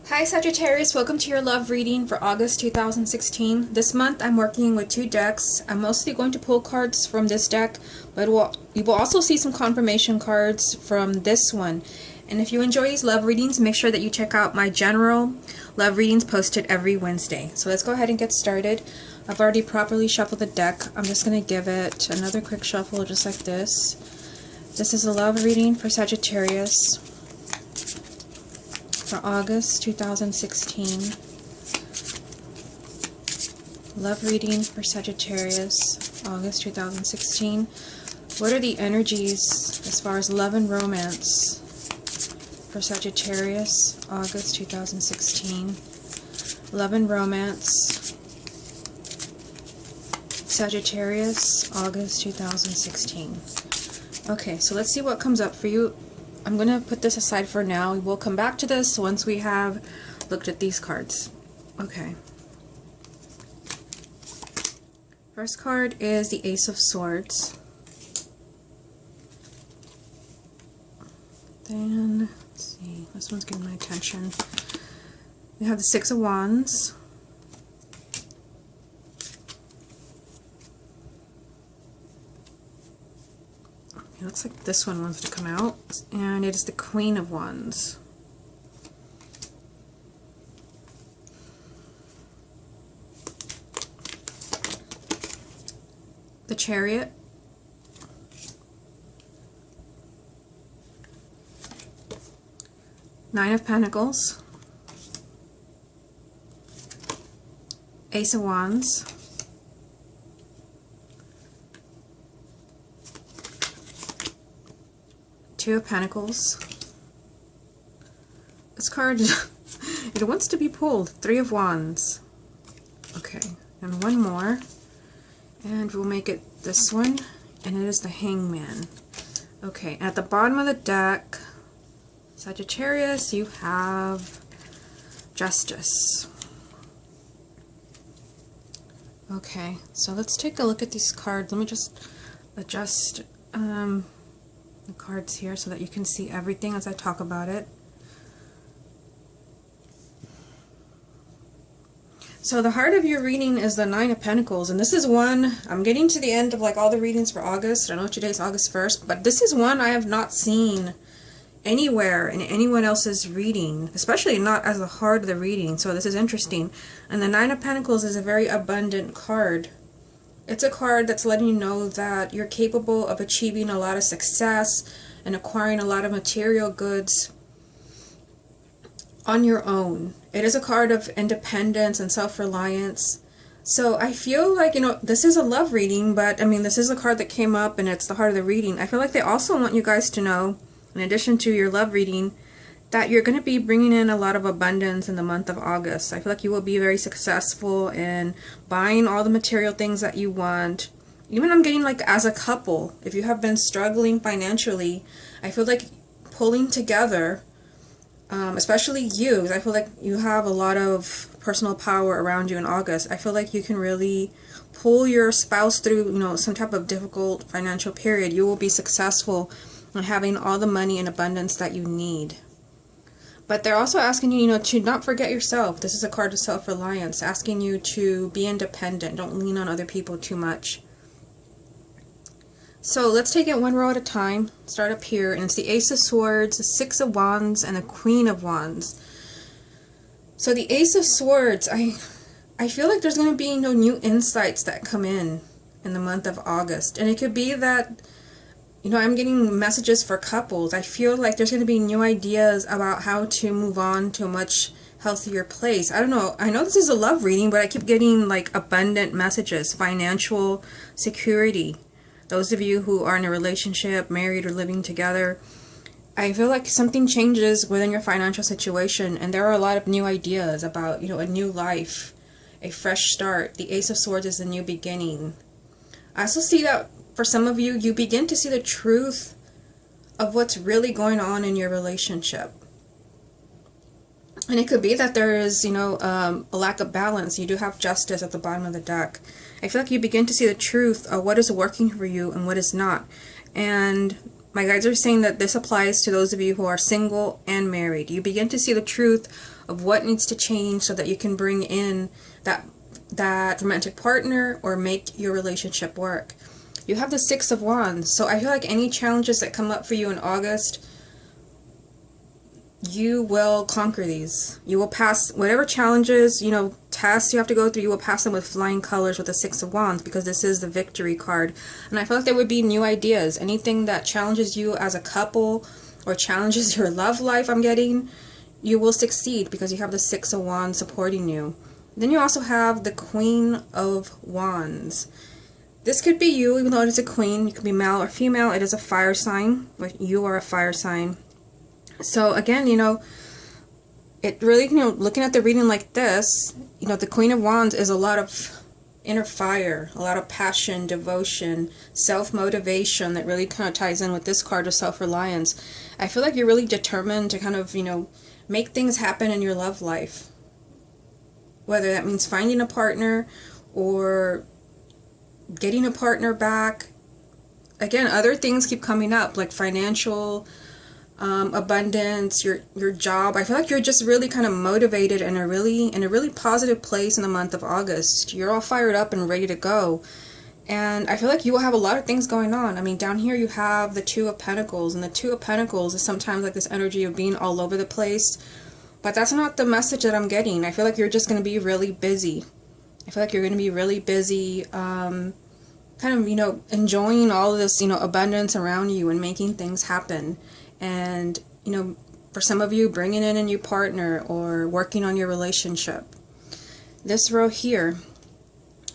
Hi Sagittarius, welcome to your love reading for August 2016. This month I'm working with two decks. I'm mostly going to pull cards from this deck, but you will also see some confirmation cards from this one. And if you enjoy these love readings, make sure that you check out my general love readings posted every Wednesday. So let's go ahead and get started. I've already properly shuffled the deck. I'm just going to give it another quick shuffle just like this. This is a love reading for Sagittarius for August 2016. Love reading for Sagittarius, August 2016. What are the energies as far as love and romance for Sagittarius, August 2016? Love and romance, Sagittarius, August 2016. Okay, so let's see what comes up for you. I'm going to put this aside for now. We'll come back to this once we have looked at these cards. Okay. First card is the Ace of Swords. Then, let's see, this one's getting my attention. We have the Six of Wands. It looks like this one wants to come out, and it is the Queen of Wands. The Chariot. Nine of Pentacles. Ace of Wands. Two of Pentacles. This card, it wants to be pulled. Three of Wands. Okay, and one more. And we'll make it this one. And it is the Hangman. Okay, at the bottom of the deck, Sagittarius, you have Justice. Okay, so let's take a look at these cards. Let me just adjust the cards here so that you can see everything as I talk about it. So the heart of your reading is the Nine of Pentacles, and this is one, I'm getting to the end of like all the readings for August. I know today's August 1st, but this is one I have not seen anywhere in anyone else's reading, especially not as the heart of the reading, so this is interesting. And the Nine of Pentacles is a very abundant card. It's a card that's letting you know that you're capable of achieving a lot of success and acquiring a lot of material goods on your own. It is a card of independence and self-reliance. So I feel like, this is a love reading, but I mean, this is a card that came up and it's the heart of the reading. I feel like they also want you guys to know, in addition to your love reading, that you're going to be bringing in a lot of abundance in the month of August. I feel like you will be very successful in buying all the material things that you want. Even I'm getting like as a couple, if you have been struggling financially, I feel like pulling together, especially you, because I feel like you have a lot of personal power around you in August. I feel like you can really pull your spouse through, some type of difficult financial period. You will be successful in having all the money and abundance that you need. But they're also asking you, to not forget yourself. This is a card of self-reliance, asking you to be independent. Don't lean on other people too much. So let's take it one row at a time. Start up here, and it's the Ace of Swords, the Six of Wands, and the Queen of Wands. So the Ace of Swords, I feel like there's going to be new insights that come in the month of August. And it could be that I'm getting messages for couples. I feel like there's going to be new ideas about how to move on to a much healthier place. I don't know. I know this is a love reading, but I keep getting like abundant messages, financial security. Those of you who are in a relationship, married or living together, I feel like something changes within your financial situation, and there are a lot of new ideas about, a new life, a fresh start. The Ace of Swords is the new beginning. I also see that for some of you, you begin to see the truth of what's really going on in your relationship. And it could be that there is, a lack of balance. You do have Justice at the bottom of the deck. I feel like you begin to see the truth of what is working for you and what is not. And my guides are saying that this applies to those of you who are single and married. You begin to see the truth of what needs to change so that you can bring in that romantic partner or make your relationship work. You have the Six of Wands, so I feel like any challenges that come up for you in August, you will conquer these. You will pass whatever challenges, you know, tasks you have to go through, you will pass them with flying colors with the Six of Wands, because this is the victory card. And I feel like there would be new ideas. Anything that challenges you as a couple or challenges your love life, I'm getting, you will succeed because you have the Six of Wands supporting you. Then you also have the Queen of Wands. This could be you, even though it is a queen. You could be male or female. It is a fire sign, but you are a fire sign. So again, you know, it really, you know, looking at the reading like this, you know, the Queen of Wands is a lot of inner fire, a lot of passion, devotion, self-motivation that really kind of ties in with this card of self-reliance. I feel like you're really determined to kind of, you know, make things happen in your love life. Whether that means finding a partner or getting a partner back. Again, other things keep coming up, like financial abundance, your job. I feel like you're just really kind of motivated and in a really positive place in the month of August. You're all fired up and ready to go. And I feel like you will have a lot of things going on. I mean, down here you have the Two of Pentacles, and the Two of Pentacles is sometimes like this energy of being all over the place. But that's not the message that I'm getting. I feel like you're just going to be really busy. I feel like you're going to be really busy, kind of, you know, enjoying all of this, you know, abundance around you and making things happen. And, you know, for some of you, bringing in a new partner or working on your relationship. This row here,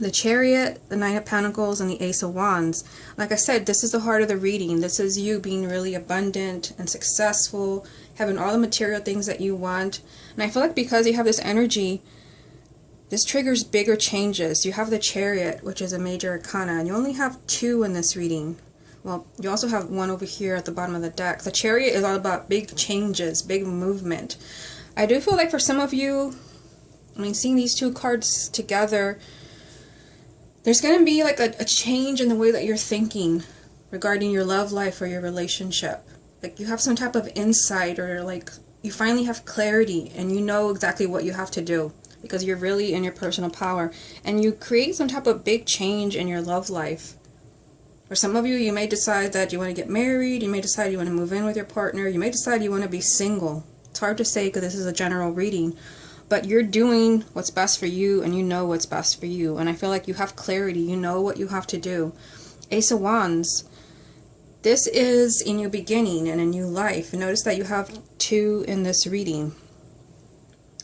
the Chariot, the Nine of Pentacles, and the Ace of Wands. Like I said, this is the heart of the reading. This is you being really abundant and successful, having all the material things that you want. And I feel like because you have this energy, this triggers bigger changes. You have the Chariot, which is a major arcana, and you only have 2 in this reading. Well, you also have 1 over here at the bottom of the deck. The Chariot is all about big changes, big movement. I do feel like for some of you, I mean, seeing these 2 cards together, there's going to be like a change in the way that you're thinking regarding your love life or your relationship. Like you have some type of insight, or like you finally have clarity and you know exactly what you have to do because you're really in your personal power, and you create some type of big change in your love life. For some of you, you may decide that you want to get married, you may decide you want to move in with your partner, you may decide you want to be single. It's hard to say because this is a general reading, but you're doing what's best for you and you know what's best for you. And I feel like you have clarity, you know what you have to do. Ace of Wands, this is a new beginning and a new life. Notice that you have 2 in this reading.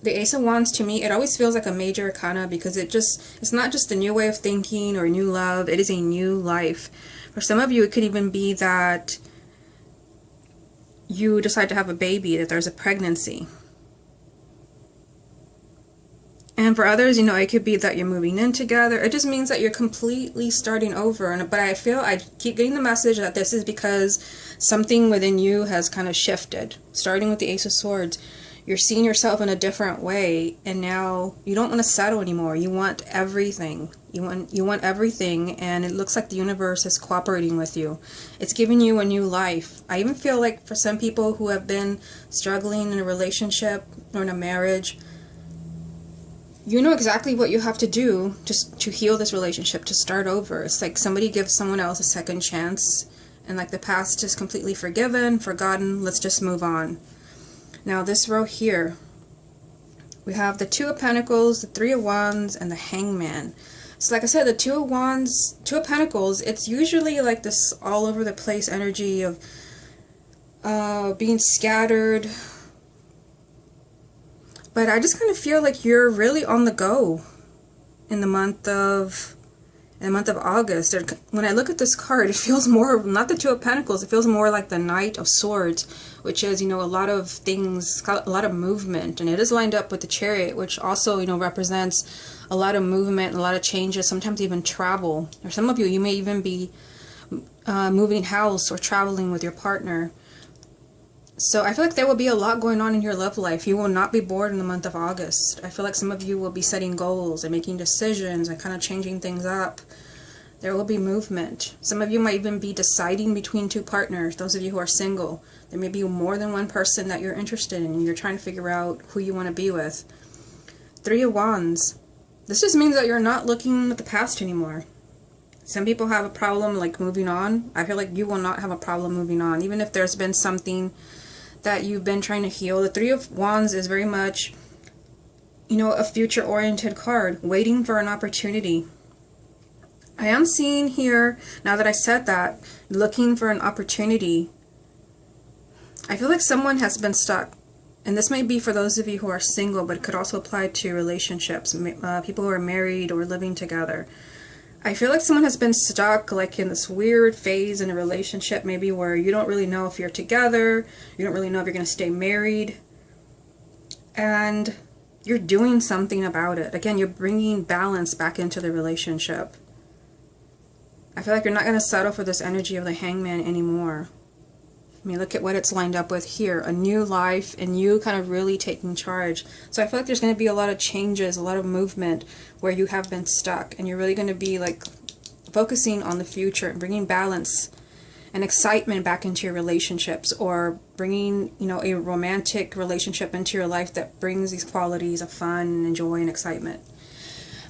The Ace of Wands, to me, it always feels like a major arcana because it's not just a new way of thinking or a new love, it is a new life. For some of you, it could even be that you decide to have a baby, that there's a pregnancy. And for others, you know, it could be that you're moving in together. It just means that you're completely starting over. But I keep getting the message that this is because something within you has kind of shifted. Starting with the Ace of Swords, you're seeing yourself in a different way, and now you don't want to settle anymore. You want everything. You want everything, and it looks like the universe is cooperating with you. It's giving you a new life. I even feel like for some people who have been struggling in a relationship or in a marriage, you know exactly what you have to do to heal this relationship, to start over. It's like somebody gives someone else a second chance, and like the past is completely forgiven, forgotten, let's just move on. Now this row here, we have the Two of Pentacles, the Three of Wands, and the Hangman. So like I said, the Two of Pentacles, it's usually like this all over the place energy of being scattered. But I just kind of feel like you're really on the go in the month of August. When I look at this card, it feels more, not the Two of Pentacles, it feels more like the Knight of Swords, which is, you know, a lot of things, a lot of movement. And it is lined up with the Chariot, which also, you know, represents a lot of movement, a lot of changes, sometimes even travel. Or some of you, you may even be moving house or traveling with your partner. So I feel like there will be a lot going on in your love life. You will not be bored in the month of August. I feel like some of you will be setting goals and making decisions and kind of changing things up. There will be movement. Some of you might even be deciding between two partners. Those of you who are single, there may be more than one person that you're interested in and you're trying to figure out who you want to be with. 3 of Wands. This just means that you're not looking at the past anymore. Some people have a problem like moving on. I feel like you will not have a problem moving on, even if there's been something that you've been trying to heal. The 3 of Wands is very much, you know, a future-oriented card, waiting for an opportunity. I am seeing here, now that I said that, looking for an opportunity. I feel like someone has been stuck. And this may be for those of you who are single, but it could also apply to relationships, people who are married or living together. I feel like someone has been stuck like in this weird phase in a relationship, maybe where you don't really know if you're together, you don't really know if you're going to stay married, and you're doing something about it. Again, you're bringing balance back into the relationship. I feel like you're not going to settle for this energy of the Hangman anymore. I mean, look at what it's lined up with here. A new life and you kind of really taking charge. So I feel like there's going to be a lot of changes, a lot of movement where you have been stuck. And you're really going to be like focusing on the future and bringing balance and excitement back into your relationships, or bringing, you know, a romantic relationship into your life that brings these qualities of fun and joy and excitement.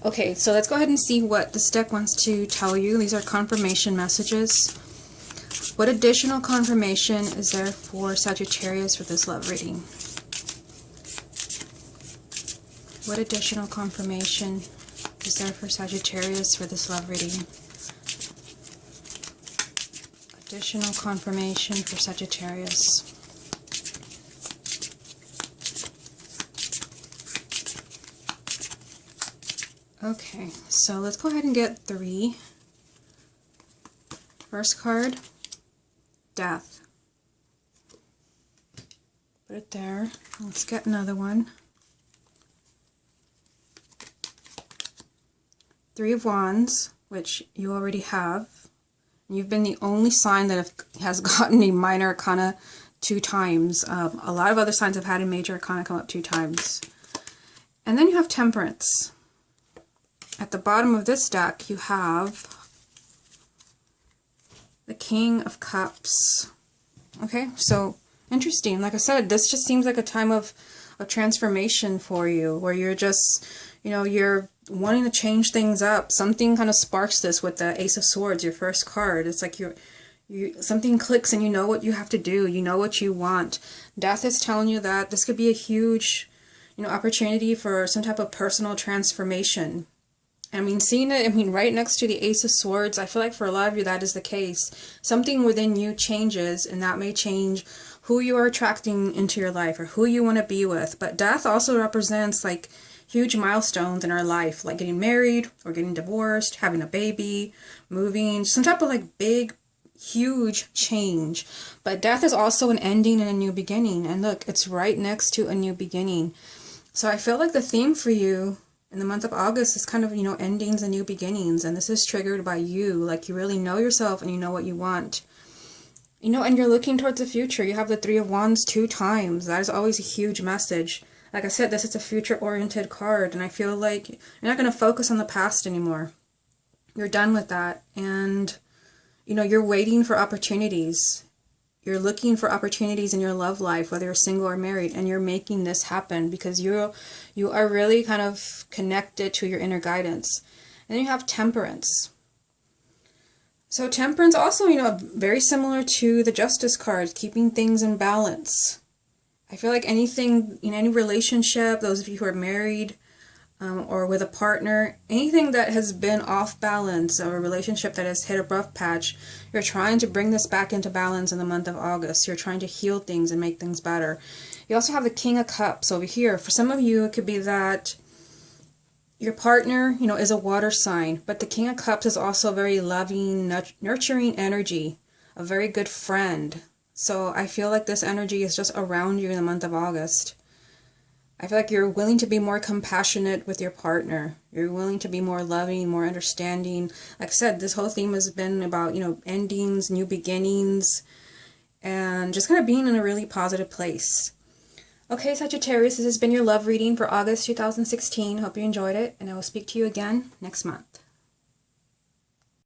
Okay, so let's go ahead and see what this deck wants to tell you. These are confirmation messages. What additional confirmation is there for Sagittarius for this love reading? What additional confirmation is there for Sagittarius for this love reading? Additional confirmation for Sagittarius. Okay, so let's go ahead and get 3. First card, Death. Put it there. Let's get another one. 3 of Wands, which you already have. You've been the only sign that has gotten a minor arcana 2 times. A lot of other signs have had a major arcana come up 2 times. And then you have Temperance. At the bottom of this deck, you have the King of Cups. Okay, so interesting. Like I said, this just seems like a time of transformation for you, where you're just, you know, you're wanting to change things up. Something kind of sparks this with the Ace of Swords, your first card. It's like something clicks and you know what you have to do. You know what you want. Death is telling you that this could be a huge, you know, opportunity for some type of personal transformation. I mean, seeing it, I mean, right next to the Ace of Swords, I feel like for a lot of you that is the case. Something within you changes, and that may change who you are attracting into your life or who you want to be with. But death also represents like huge milestones in our life, like getting married or getting divorced, having a baby, moving, some type of like big, huge change. But death is also an ending and a new beginning. And look, it's right next to a new beginning. So I feel like the theme for you in the month of August is kind of, you know, endings and new beginnings. And this is triggered by you. Like you really know yourself and you know what you want. You know, and you're looking towards the future. You have the 3 of Wands 2 times. That is always a huge message. Like I said, this is a future-oriented card. And I feel like you're not going to focus on the past anymore. You're done with that. And, you know, you're waiting for opportunities. You're looking for opportunities in your love life, whether you're single or married, and you're making this happen because you are really kind of connected to your inner guidance. And then you have Temperance. So Temperance also, you know, very similar to the Justice card, keeping things in balance. I feel like anything, in any relationship, those of you who are married or with a partner, anything that has been off balance or a relationship that has hit a rough patch, you're trying to bring this back into balance in the month of August. You're trying to heal things and make things better. You also have the King of Cups over here. For some of you, it could be that your partner, you know, is a water sign, but the King of Cups is also very loving, nurturing energy, a very good friend. So I feel like this energy is just around you in the month of August. I feel like you're willing to be more compassionate with your partner. You're willing to be more loving, more understanding. Like I said, this whole theme has been about, you know, endings, new beginnings, and just kind of being in a really positive place. Okay, Sagittarius, this has been your love reading for August 2016. Hope you enjoyed it, and I will speak to you again next month.